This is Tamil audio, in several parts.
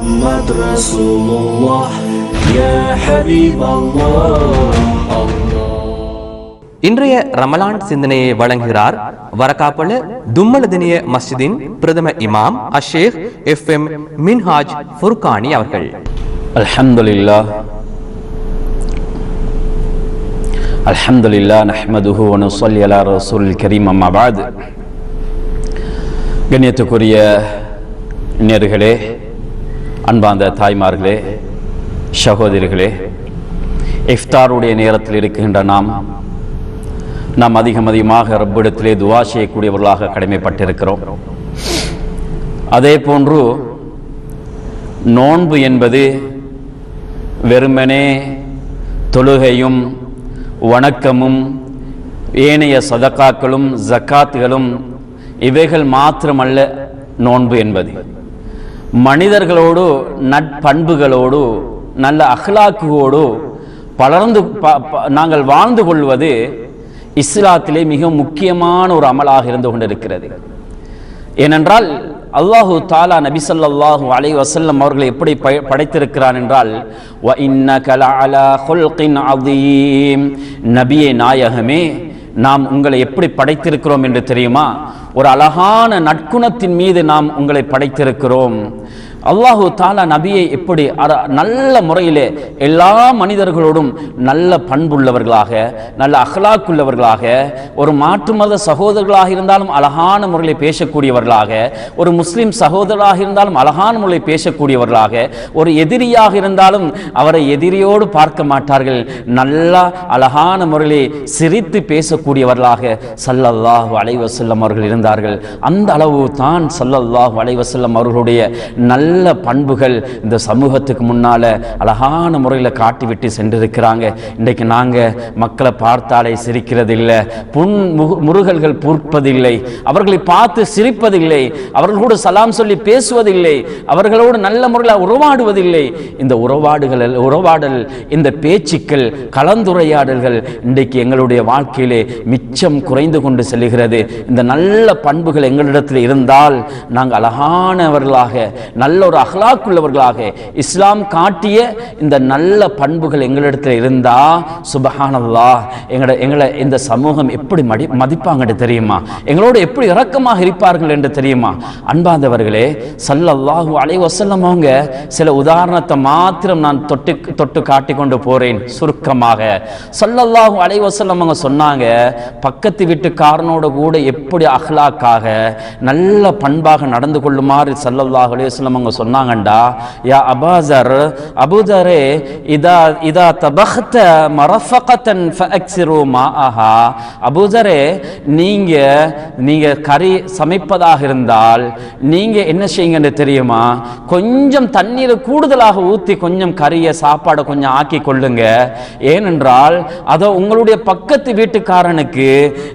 محمد رسول الله يا حبيب الله இன்றைய ரமலான் சிந்தனையை வழங்குகிறார் வரக்காப்பள தும்மலதினிய மஸ்ஜிதின் பிரதம இமாம் அஷேக் எஃப்எம் மின்ஹாஜ் ஃபுர்கானி அவர்கள். அல்ஹம்துலில்லாஹ் நஹ்மதுஹு வ நுஸல்லி அலா ரசூலில் கரீம். அம்மா பஅத். கண்ணியத்துக்குரிய நேயர்களே, அன்பார்ந்த தாய்மார்களே, சகோதரிகளே, இஃப்தாருடைய நேரத்தில் இருக்கின்ற நாம் அதிகமாக ரப்பிடத்திலே துவா செய்யக்கூடியவர்களாக கடமைப்பட்டிருக்கிறோம். அதே போன்று நோன்பு என்பது வெறுமனே தொழுகையும் வணக்கமும் ஏனைய சதக்காக்களும் ஜக்காத்துகளும் இவைகள் மாத்திரமல்ல. நோன்பு என்பது மனிதர்களோடு நட்பண்புகளோடு நல்ல அஹ்லாக்குவோடு நாங்கள் வாழ்ந்து கொள்வது இஸ்லாத்திலே மிக முக்கியமான ஒரு அமலாக இருந்து கொண்டிருக்கிறது. ஏனென்றால் அல்லாஹு தாலா நபி ஸல்லல்லாஹு அலைஹி வஸல்லம் அவர்களை எப்படி படைத்திருக்கிறான் என்றால், வ இன்னக லஅலா குல்கின் அதீம், நபியே நாயகமே, நாம் உங்களை எப்படி படைத்திருக்கிறோம் என்று தெரியுமா? ஒரு அழகான நற்குணத்தின் மீது நாம் உங்களை படைத்திருக்கிறோம். அல்லாஹு தாலா நபியை எப்படி நல்ல முறையிலே எல்லா மனிதர்களோடும் நல்ல பண்புள்ளவர்களாக, நல்ல அஹ்லாக்குள்ளவர்களாக, ஒரு மாற்று மத சகோதரர்களாக இருந்தாலும் அழகான முறையில் பேசக்கூடியவர்களாக, ஒரு முஸ்லிம் சகோதரராக இருந்தாலும் அழகான முறையில் பேசக்கூடியவர்களாக, ஒரு எதிரியாக இருந்தாலும் அவரை எதிரியோடு பார்க்க மாட்டார்கள், நல்லா அழகான முறையிலே சிரித்து பேசக்கூடியவர்களாக ஸல்லல்லாஹு அலைஹி வஸல்லம் அவர்கள் இருந்தார்கள். அந்த அளவு தான் ஸல்லல்லாஹு அலைஹி வஸல்லம் அவர்களுடைய நல்ல பண்புகள் இந்த சமூகத்துக்கு முன்னால அழகான முறையில் காட்டிவிட்டு சென்றிருக்கிறாங்க. இன்றைக்கு நாங்க மக்களை பார்த்தாலே சிரிக்கிறதில்லை, முருகல்கள் பூர்ப்பதில்லை, அவர்களை பார்த்து சிரிப்பதில்லை, அவர்களோடு சலாம் சொல்லி பேசுவதில்லை, அவர்களோடு நல்ல முறையில் உறவாடுவதில்லை. இந்த உறவாடல், இந்த பேச்சுக்கள், கலந்துரையாடல்கள் இன்றைக்கு எங்களுடைய வாழ்க்கையிலே மிச்சம் குறைந்து கொண்டு செல்கிறது. இந்த நல்ல பண்புகள் எங்களிடத்தில் இருந்தால் நாங்கள் அழகானவர்களாக, நல்ல ஒரு அஹ்லாக்குள்ளவர்களாக, இஸ்லாம் காட்டிய இந்த நல்ல பண்புகள் எங்களிடத்தில் இருந்தா சுப்ஹானல்லாஹ், எங்களை இந்த சமூகம் எப்படி மதிப்பாங்க தெரியுமா? எங்களோடு எப்படி இரக்கமாக இருப்பார்கள் என்று தெரியுமா? அன்பார்ந்தவர்களே, ஸல்லல்லாஹு அலைஹி வஸல்லம் அவங்க சில உதாரணத்தை மாத்திரம் நான் தொட்டு காட்டி கொண்டு போறேன் சுருக்கமாக. ஸல்லல்லாஹு அலைஹி வஸல்லம் அவங்க சொன்னாங்க, பக்கத்து வீட்டுக்காரனோட கூட எப்படி அஹ்லாக்காக நல்ல பண்பாக நடந்து கொள்ளுமாறு ஸல்லல்லாஹு அலைஹி வஸல்லம் அவங்க சொன்னாங்கண்டா, யா அபூதரே இதா தபஹ்த மரஃபகதன் ஃபஅக்ஸிரு மாஅஹா, அபூதரே நீங்க கறி சமைப்பதாக இருந்தால் நீங்க என்ன செய்யுங்கன்னு தெரியுமா? கொஞ்சம் தண்ணீரை கூடுதலாக ஊற்றி கொஞ்சம் கறியை சாப்பாடை கொஞ்சம் ஆக்கி கொள்ளுங்க. ஏனென்றால் அதை உங்களுடைய பக்கத்து வீட்டுக்காரனுக்கு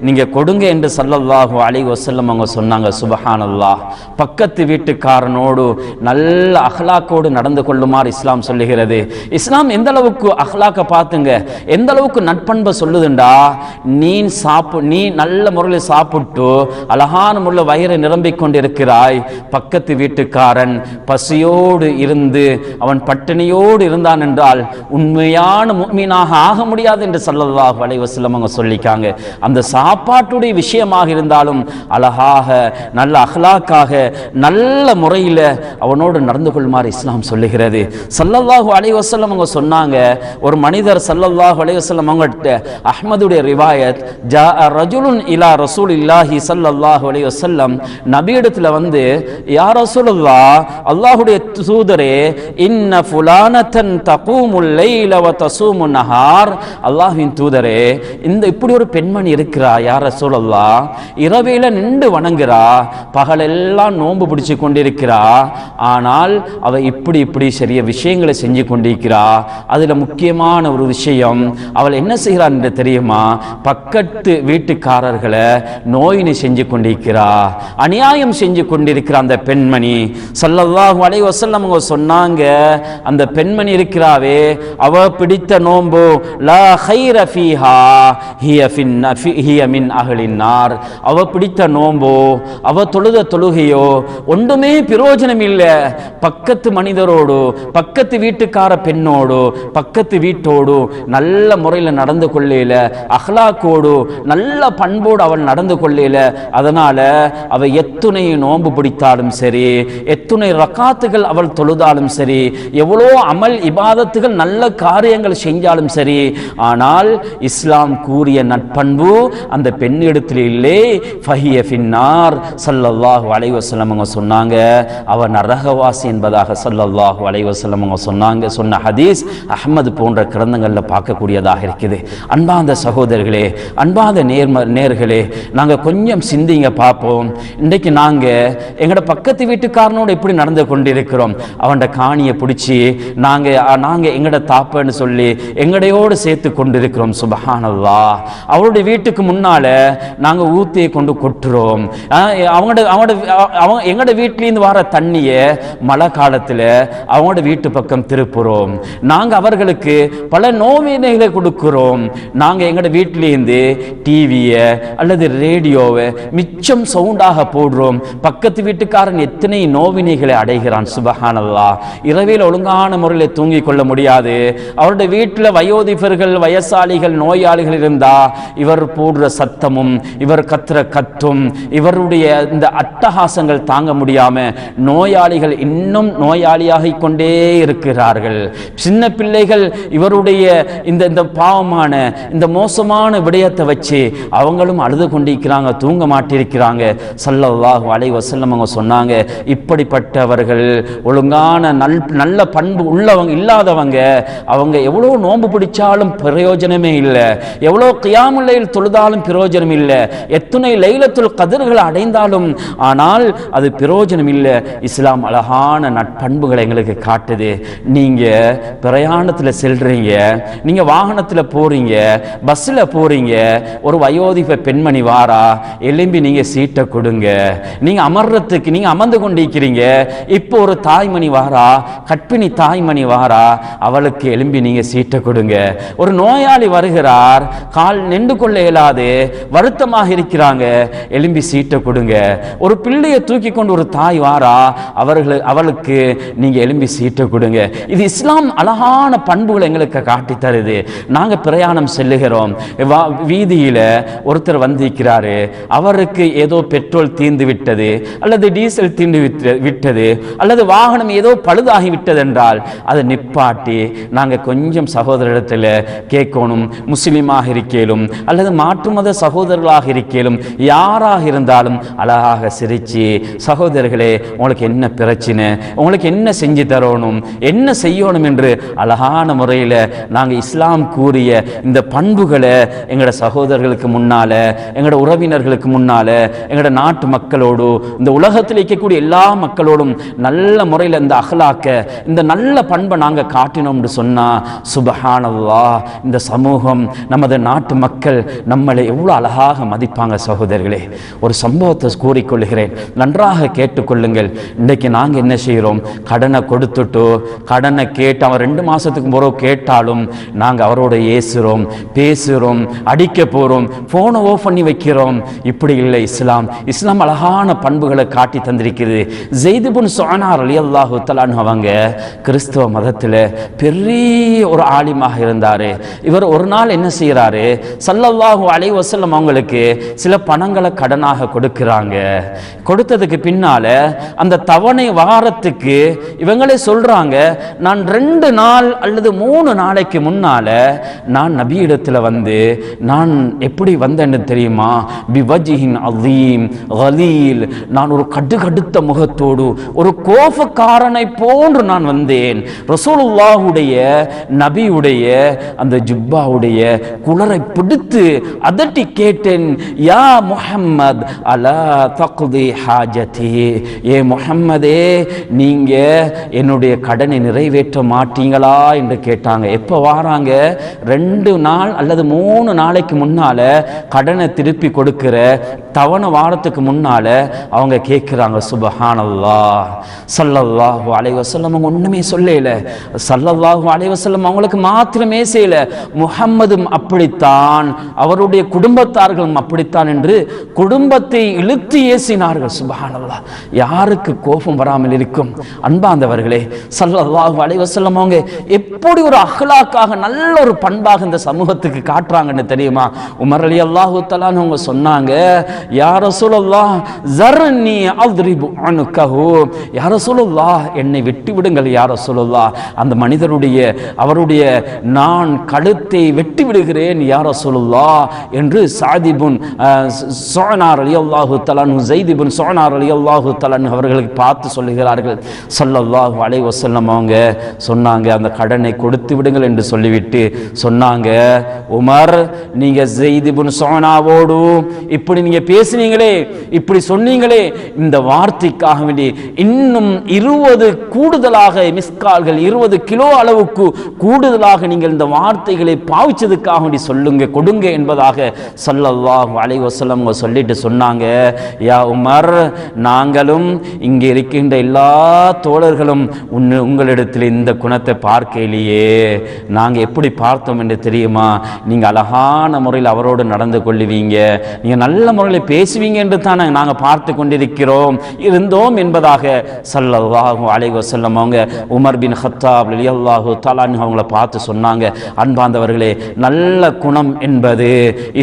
நீங்க கொடுங்க என்று ஸல்லல்லாஹு அலைஹி வஸல்லம் அவங்க சொன்னாங்க. சுப்ஹானல்லாஹ், பக்கத்து வீட்டுக்காரனோடு நல்ல அஹ்லாக்கோடு நடந்து கொள்ளுமாறு இஸ்லாம் சொல்லுகிறது. இஸ்லாம் எந்த அளவுக்கு அஹ்லாக்க பார்த்துங்க, எந்த அளவுக்கு நட்பண்பை சொல்லுதுண்டா, நீ நல்ல முறையில் சாப்பிட்டு அழகான முறையில் வயிறு நிரம்பிக் கொண்டிருக்கிறாய், பக்கத்து வீட்டுக்காரன் பசியோடு இருந்து அவன் பட்டினியோடு இருந்தான் என்றால் உண்மையான முஃமினாக ஆக முடியாது என்று ஸல்லல்லாஹு அலைஹி வஸல்லம் அவங்க சொல்லிக்காங்க. அந்த சாப்பாட்டுடைய விஷயமாக இருந்தாலும் அழகாக, நல்ல அஹ்லாக்காக, நல்ல முறையில் அவனோடு நடந்து கொள்ளுமாறு இஸ்லாம் சொல்லுகிறது. ஸல்லல்லாஹு அலைஹி வஸல்லம் அவங்க சொன்னாங்க, ஒரு மனிதர் ஸல்லல்லாஹு அலைஹி வஸல்லம் அவங்கள்ட்ட அஹ்மதுடைய ரிவாயத், ஜாஅ ரஜுலுன் இலா ரசூலில்லாஹி ஸல்லல்லாஹு அலைஹி வஸல்லம், நபியிடத்துல வந்து, யா ரசூலுல்லாஹ், அல்லாஹ்வுடைய தூதரே, இன்ன ஃபுலானத்தன் தகூமுல் லைல வ தஸூமுன் நஹார், அல்லாஹ்வின் தூதரே, இந்த இப்படி ஒரு பெண்மணி இருக்கிறா யா ரசூலுல்லாஹ், இரவில நின்று வணங்குறா, பகலெல்லாம் நோன்பு பிடிச்சு கொண்டிருக்கிறா, ஆனால் அவ இப்படி சிறிய விஷயங்களை செஞ்சு கொண்டிருக்கிறா. அதுல முக்கியமான ஒரு விஷயம், அவள் என்ன செய்கிறான் என்று தெரியுமா? பக்கத்து வீட்டுக்காரர்களை நோயினை செஞ்சு கொண்டிருக்கிறா, அநியாயம் செஞ்சு கொண்டிருக்கிற அந்த பெண்மணி. ஸல்லல்லாஹு அலைஹி வஸல்லம் அவங்க சொன்னாங்க, அந்த பெண்மணி இருக்கிறாவே, அவ பிடித்த நோன்பு லா கைர ஃபீஹா ஹிய மின் அஹ்லின் நார், அவ பிடித்த நோன்போ, அவ தொழுத தொழுகையோ ஒன்றுமே பிரயோஜனம் இல்லை, பக்கத்து மனிதரோடு, பக்கத்து வீட்டுக்கார பெண்ணோடு, பக்கத்து வீட்டோடு நல்ல முறையில் நடந்து கொள்ளையில, அஹ்லாக்கோடு நல்ல பண்போடு அவள் நடந்து கொள்ளையில, அதனால அவ எத்துணை நோன்பு பிடித்தாலும் சரி, எத்துணை ரக்காத்துகள் அவள் தொழுதாலும் சரி, எவ்வளோ அமல் இபாதத்துகள் நல்ல காரியங்கள் செஞ்சாலும் சரி, ஆனால் இஸ்லாம் கூறிய நட்பண்பு அந்த பெண்ணிடத்தில் இல்லை. ஃபஹிய ஃபின்னார் ஸல்லல்லாஹு அலைஹி வஸல்லம் அவங்க சொன்னாங்க, அவன் நரகவாசி என்பதாக ஸல்லல்லாஹு அலைஹி வஸல்லம் அவங்க சொன்ன ஹதீஸ் அஹ்மது போன்ற கிரந்தங்களில் பார்க்கக்கூடியதாக இருக்குது. அன்பார்ந்த சகோதரர்களே, அன்பார்ந்த நேர்களே, நாங்கள் கொஞ்சம் சிந்திங்க பார்ப்போம். இன்றைக்கு நாங்கள் எங்களோட பக்கத்து வீட்டுக்காரனோடு எப்படி நடந்து கொண்டிருக்கிறோம். அவனோட காணியை பிடிச்சி நாங்கள் எங்களோட தாப்பன்னு சொல்லி எங்கடையோடு சேர்த்து கொண்டிருக்கிறோம். சுபஹானல்லாஹ். அவருடைய வீட்டுக்கு முன்னால நாங்கள் ஊத்தியை கொண்டு கொட்டுறோம். எங்களோட வீட்டிலேருந்து வர தண்ணியை மழை காலத்தில் அவங்களோட வீட்டு பக்கம் திருப்புறோம். நாங்கள் அவர்களுக்கு பல நோவினைகளை கொடுக்கிறோம். நாங்கள் எங்களோட வீட்டிலேருந்து டிவியை அல்லது ரேடியோவை மிச்சம் சவுண்டாக போடுறோம். பக்கத்து வீட்டுக்காரன் எத்தனை நோவினைகளை அடைகிறான். சுபஹானல்லாஹ். இரவில் ஒழுங்கான முறையில் தூங்கிக் கொள்ள முடியாது. அவருடைய வீட்டில் வயோதிபர்கள், வயசாளிகள், நோயாளிகள் இருந்தா இவர் போடுற சத்தமும் இவர் கத்துற கத்தும் இவருடைய இந்த அட்டகாசங்கள் தாங்க முடியாம நோயாளிகள் இன்னும் நோயாளியாக கொண்டே இருக்கிறார்கள். சின்ன பிள்ளைகள் இவருடைய இந்த பாவமான இந்த மோசமான விடயத்தை வச்சு அவங்களும் அழுது கொண்டிருக்கிறாங்க, தூங்க மாட்டிருக்கிறாங்க. ஸல்லல்லாஹு அலைஹி வஸல்லம் அவங்க சொன்னாங்க, இப்படிப்பட்டவர்கள் ஒழுங்கான நல்ல பண்பு உள்ளவங்க இல்லாதவங்க, அவங்க எவ்வளோ நோன்பு பிடிச்சாலும் பிரயோஜனமே இல்லை, எவ்வளோ கியாமுல் லைல் தொழுதாலும் பிரயோஜனம் இல்லை, எத்தனை லைலத்துல் கத்ர்களை அடைந்தாலும் ஆனால் அது பிரயோஜனம் இல்லை. இஸ்லாம் அழகான நட்பண்புகளை எங்களுக்கு காட்டுது. நீங்க பிரயாணத்தில் செல்றீங்க, நீங்க வாகனத்தில் போறீங்க, பஸ்ல போறீங்க, ஒரு வயோதிப பெண்மணி வாரா, எலும்பி நீங்க சீட்டை கொடுங்க. நீங்க அமர்றதுக்கு நீங்க அமர்ந்து கொண்டிருக்கிறீங்க. இப்போ ஒரு தாய்மணி வாரா, கற்பிணி தாய்மணி வாரா, அவளுக்கு எலும்பி நீங்க சீட்டை கொடுங்க. ஒரு நோயாளி வருகிறார், கால் நின்று கொள்ள இயலாது, வருத்தமாக இருக்கிறாங்க, எலும்பி சீட்டை கொடுங்க. ஒரு பிள்ளையை தூக்கி கொண்டு ஒரு தாய் வாரா, அவளுக்கு நீங்க எலும்பி சீட்டை கொடுங்க. இது இஸ்லாம் அழகான பண்புகளை எங்களுக்கு காட்டி தருது. நாங்க பிரயாணம் செல்லுகிறோம், வீதியில ஒருத்தர் வந்திருக்கிறாரு, அவருக்கு ஏதோ பெட்ரோல் தீர்ந்து விட்டது அல்லது டீசல் தீர்ந்து விட்டது அல்லது வாகனம் ஏதோ பழுதாகி விட்டது என்றால் அதை நிப்பாட்டி நாங்க கொஞ்சம் சகோதரிடத்தில் கேட்கணும். முஸ்லிமாக இருக்கேலும் அல்லது மாற்று மத சகோதரர்களாக இருக்கேலும் யாராக இருந்தாலும் அழகாக சிரிச்சு, சகோதரர்களே உங்களுக்கு என்ன பிரச்சனை, உங்களுக்கு என்ன செஞ்சு தரணும், என்ன செய்யணும் என்று அழகான முறையில் நாங்கள் இஸ்லாம் கூறிய இந்த பண்புகளை எங்களோட சகோதரர்களுக்கு முன்னால, எங்களோட உறவினர்களுக்கு முன்னால, எங்களோட நாட்டு மக்களோடு, இந்த உலகத்தில் இருக்கக்கூடிய எல்லா மக்களோடும் நல்ல முறையில் இந்த அஹ்லாக்க, இந்த நல்ல பண்பை நாங்கள் காட்டினோம்னு சொன்னா சுபஹானல்லாஹ், இந்த சமூகம், நமது நாட்டு மக்கள் நம்மளை எவ்வளோ அழகாக மதிப்பாங்க. சகோதரர்களே, ஒரு சம்பவத்தை கூறிக்கொள்கிறேன், நன்றாக கேட்டுக்கொள்ளுங்கள். இன்றைக்கு நாங்கள் என்ன செய்கிறோம், கடனை கொடுத்துட்டு கடனை கேட்டு அவன் 2 மாதத்துக்கு முறை கேட்டாலும் நாங்கள் அவரோட ஏசுகிறோம், பேசுகிறோம், அடிக்க போகிறோம், ஃபோனை ஓஃப் பண்ணி வைக்கிறோம். இப்படி இல்லை இஸ்லாம். இஸ்லாம் அழகான பண்புகளை காட்டி தந்திருக்கிறது. ஸைத் இப்னு ஸுஅனார் ரலியல்லாஹு தஆலா அன்ஹு அவங்க கிறிஸ்தவ மதத்தில் பெரிய ஒரு ஆலிமாக இருந்தார். இவர் ஒரு நாள் என்ன செய்கிறாரு, ஸல்லல்லாஹு அலைஹி வஸல்லம் அவங்களுக்கு சில பணங்களை கடனாக கொடுக்கிறாங்க. கொடுத்ததுக்கு பின்னால அந்த தவணை வாரத்துக்கு இவங்களே சொல்றாங்க, நான் 2 நாள் அல்லது 3 நாளைக்கு முன்னால நான் நபியிடத்தில் வந்து நான் எப்படி வந்தேன்னு தெரியுமா, பிவஜ்ஹின் அஸீம் கலீல், நான் ஒரு கடுகடுத்த முகத்தோடு ஒரு கோபக்காரனை போன்று நான் வந்தேன். ரசூலுல்லாஹுடைய நபியுடைய அந்த ஜுப்பாவுடைய குளரை பிடித்து அதட்டி கேட்டேன், யா முஹம்மத் அலா தக்தி ஹாஜதி, ஏ முஹம்மதே நீங்க என்னுடைய கடனை நிறைவேற்ற மாட்டீங்களா என்று கேட்டாங்க. எப்போ வாராங்க, 2 நாள் அல்லது 3 நாளைக்கு முன்னால கடனை திருப்பி கொடுக்கிற தவணை வாரத்துக்கு முன்னால அவங்க கேட்கிறாங்க. சுபஹானல்லாஹ். ஸல்லல்லாஹு அலைஹி வஸல்லம் ஒண்ணுமே சொல்லல. ஸல்லல்லாஹு அலைஹி வஸல்லம் அவங்களுக்கு மாத்திரமே செய்யல, முஹம்மதும் அப்படித்தான், அவருடைய குடும்பத்தார்களும் அப்படித்தான் என்று குடும்பத்தை இழுத்து ஏசினார்கள். சுபஹானல்லாஹ். யாருக்கு கோபம் பயம் வராமல் இருக்கும். அன்பார்ந்தவர்களே, ஸல்லல்லாஹு அலைஹி வஸல்லம் அவங்க எப்படி ஒரு அஹ்லாக்காக நல்ல ஒரு பண்பாக இந்த சமூகத்துக்கு காட்டுறாங்கன்னு தெரியுமா? உமர் ரலியல்லாஹு தஆலா அவங்க சொன்னாங்க, யா ரசூலல்லாஹ் ஸர்னி அத்ரிபு அன்கஹு, யா ரசூலல்லாஹ் என்னை வெட்டி விடுங்கள் யா ரசூலல்லாஹ், அந்த மனிதருடைய அவருடைய நான் கழுத்தை வெட்டி விடுகிறேன் யா ரசூலல்லாஹ் என்று ஸஅத் இப்னு ஸுஅனா ரலியல்லாஹு தஆலா ஸைத் இப்னு ஸுஅனா ரலியல்லாஹு தஆலா அவர்களுக்கு பார்த்து சொல்லுகிறார்கள். ஸல்லல்லாஹு அலைஹி வஸல்லம் அவங்க சொன்னாங்க, அந்த கடனை கொடுத்து விடுங்கள் என்று சொல்லிவிட்டு சொன்னாங்க, உமர் நீங்க ஸைத் இப்னு ஸுஅனாவோடு இப்படி நீங்க பேசினீங்களே, இப்படி சொன்னீங்களே, இந்த வார்த்தைக்காக வேண்டி இன்னும் 20 கூடுதலாக மிஸ்கால்கள் 20 கிலோ அளவுக்கு கூடுதலாக நீங்கள் இந்த வார்த்தைகளை பாவிச்சதுக்காக வேண்டி சொல்லுங்க, கொடுங்க என்பதாக ஸல்லல்லாஹு அலைஹி வஸல்லம் சொல்லிட்டு சொன்னாங்க, யா உமர் நாங்களும் இங்கே இருக்கின்ற எல்லா தோழர்களும் உங்களிடத்தில் இந்த குணத்தை பார்க்கலையே, நாங்கள் எப்படி பார்த்தோம் என்று தெரியுமா? நீங்கள் அழகான முறையில் அவரோடு நடந்து கொள்ளுவீங்க, நீங்கள் நல்ல முறையில் பேசுவீங்க என்று தான் நாங்கள் பார்த்து கொண்டிருக்கிறோம் இருந்தோம் என்பதாக ஸல்லல்லாஹு அலைஹி வஸல்லம் அவங்க உமர் பின் கத்தாப் ரலியல்லாஹு தஆலா அவங்கள பார்த்து சொன்னாங்க. அன்பார்ந்தவர்களே, நல்ல குணம் என்பது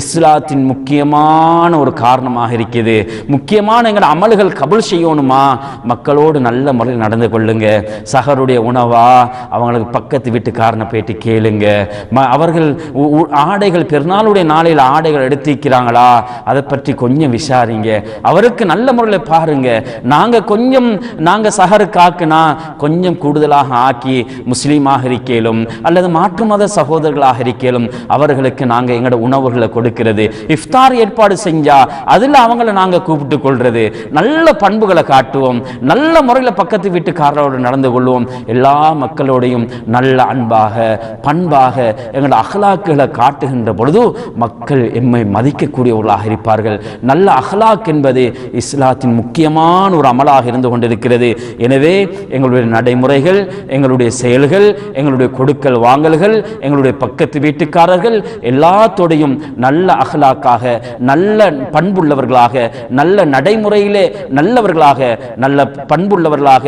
இஸ்லாத்தின் முக்கியமான ஒரு காரணமாக இருக்குது. முக்கியமான எங்கள் அமல்கள் கபூல் செய்யணுமா, மக்களோடு நல்ல முறையில் நடந்து கொள்ளுங்க. சஹருடைய உணவா அவங்களுக்கு பக்கத்து வீட்டுக்காரனை போயிட்டு கேளுங்க. அவர்கள் ஆடைகள் பெருநாளுடைய நாளையில் ஆடைகள் எடுத்திருக்கிறாங்களா அதை பற்றி கொஞ்சம் விசாரிங்க. அவருக்கு நல்ல முறையில் பாருங்க. நாங்க சஹரு காக்குனா கொஞ்சம் கூடுதலாக ஆக்கி முஸ்லீமாக இருக்கலும் அல்லது மாற்று மத சகோதரர்களாக இருக்கலும் அவர்களுக்கு நாங்க எங்களோட உணவுகளை கொடுக்கிறது, இஃப்தார் ஏற்பாடு செஞ்சா அதில் அவங்கள நாங்க கூப்பிட்டு கொள்றது, நல்ல பண்புகளை காட்டுவோம், நல்ல முறையில் பக்கத்து வீட்டுக்காரரோடு நடந்து கொள்வோம். எல்லா மக்களோடையும் நல்ல அன்பாக பண்பாக எங்களோட அஹ்லாக்குகளை காட்டுகின்ற பொழுது மக்கள் எம்மை மதிக்கக்கூடியவர்களாக இருப்பார்கள். நல்ல அஹ்லாக் என்பது இஸ்லாத்தின் முக்கியமான ஒரு அமலாக இருந்து கொண்டிருக்கிறது. எனவே எங்களுடைய நடைமுறைகள், எங்களுடைய செயல்கள், எங்களுடைய கொடுக்கல் வாங்கல்கள், எங்களுடைய பக்கத்து வீட்டுக்காரர்கள் எல்லாத்தோடையும் நல்ல அஹ்லாக்காக, நல்ல பண்புள்ளவர்களாக, நல்ல நடைமுறையிலே நல்லவர்களாக, நல்ல பண்புள்ளவர்களாக,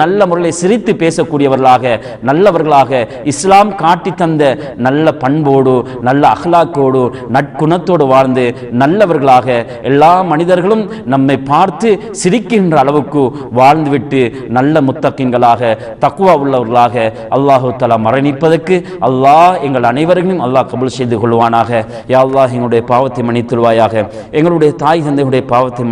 நல்ல முறையில் சிரித்து பேசக்கூடியவர்களாக, நல்லவர்களாக, இஸ்லாம் காட்டி தந்த நல்ல பண்போடு நல்ல அஹ்லாக்கோடு நற்குணத்தோடு வாழ்ந்து நல்லவர்களாக எல்லா மனிதர்களும் நம்மை பார்த்து சிரிக்கின்ற அளவுக்கு வாழ்ந்துவிட்டு நல்ல முத்தகின்களாக தக்வா உள்ளவர்களாக அல்லாஹு தஆலா மரணிப்பதற்கு அல்லாஹ் எங்கள் அனைவரையும் அல்லாஹ் கபூல் செய்து கொள்வானாக. யா அல்லாஹ் எங்களுடைய பாவத்தை மன்னித்துள்வாயாக, எங்களுடைய தாய் தந்தையுடைய பாவத்தை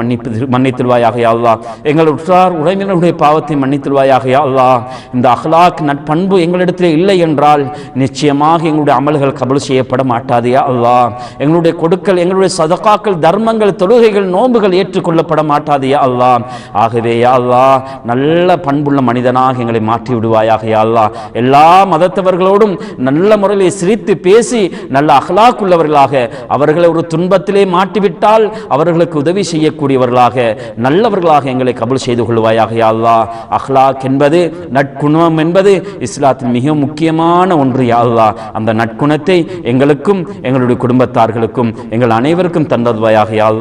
மன்னித்துள்வாயாக. யா அல்லாஹ் எங்கள் உற்றார் உறவினர்களுடைய பாவத்தை மன்னித்துள்வாயாக. யா அல்லாஹ் இந்த அஹ்லாக் நற்பண்பு எங்களிடத்தில் இல்லை என்றால் நிச்சயமாக எங்களுடைய அமல்கள் கபூல் செய்யப்பட மாட்டாது. யா அல்லாஹ் எங்களுடைய கொடுக்கல், எங்களுடைய சதகாக்கள், தர்மங்கள், தொழுகைகள், நோன்புகள் ஏற்றுக்கொள்ளப்பட மாட்டாது. யா அல்லாஹ் ஆகவே யா அல்லாஹ் நல்ல பண்புள்ள மனிதனாக எங்களை மாற்றி விடுவாயாக. யா அல்லாஹ் எல்லா மதத்தவர்களோடும் நல்ல முறையில் சிரித்து பேசி நல்ல அஹ்லாக் உள்ளவர்களாக, அவர்களை ஒரு துன்பத்திலே மாட்டிவிட்டால் அவர்களுக்கு உதவி செய்யக்கூடியவர்களாக, நல்லவர்களாக எங்களை கபூல் செய்து கொள்வாயாக. யா அல்லாஹ் அஹ்லாக் என்பது, நற்குணம் என்பது இஸ்லாத்தின் மிக முக்கியமான ஒன்று. யா அல்லாஹ் அந்த நற்குணத்தை எங்களுக்கும் எங்களுடைய குடும்பத்தார்களுக்கும் எங்கள் அனைவருக்கும் தந்ததுவாயாக. யா அல்லாஹ்.